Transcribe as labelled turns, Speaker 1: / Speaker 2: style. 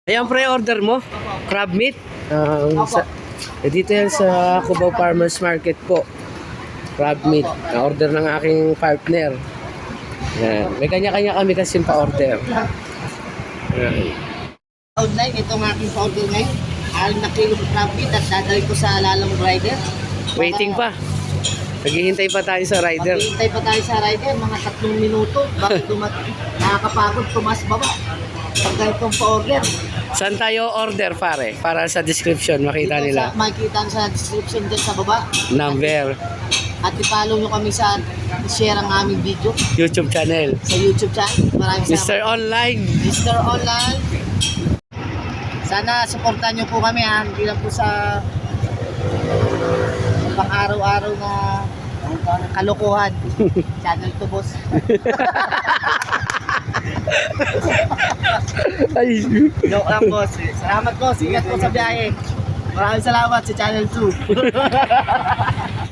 Speaker 1: Ayan pre, order mo? Crab meat? Dito yan sa Cubao Farmers Market po. Crab meat. Na-order ng aking partner. Ayan. May kanya-kanya kami kasi pa-order. Ayan.
Speaker 2: Online, itong aking powder ngayon. 6 na kilo crab meat at dadali ko sa Lalong Rider.
Speaker 1: Waiting pa. Naghihintay pa tayo sa rider.
Speaker 2: Maghihintay pa tayo sa rider, mga 3 minuto bago dumating. Nakakapagod, tumas baba. Pag itong pa-order.
Speaker 1: Saan tayo order pare? Para sa description makita nila.
Speaker 2: Makikita sa description dyan sa baba.
Speaker 1: Number,
Speaker 2: At i-follow nyo kami sa share ang aming video
Speaker 1: YouTube channel.
Speaker 2: sa YouTube channel. Maraming
Speaker 1: Mr.
Speaker 2: salamat.
Speaker 1: Online.
Speaker 2: Mr. Online. Sana supportan nyo po kami ha. Hindi lang po sa pang araw-araw na kalokohan. Channel to boss.
Speaker 1: Ay,
Speaker 2: Joke lang boss. Salamat boss. Ingat po sa biyahe. Maraming salamat sa Channel 2.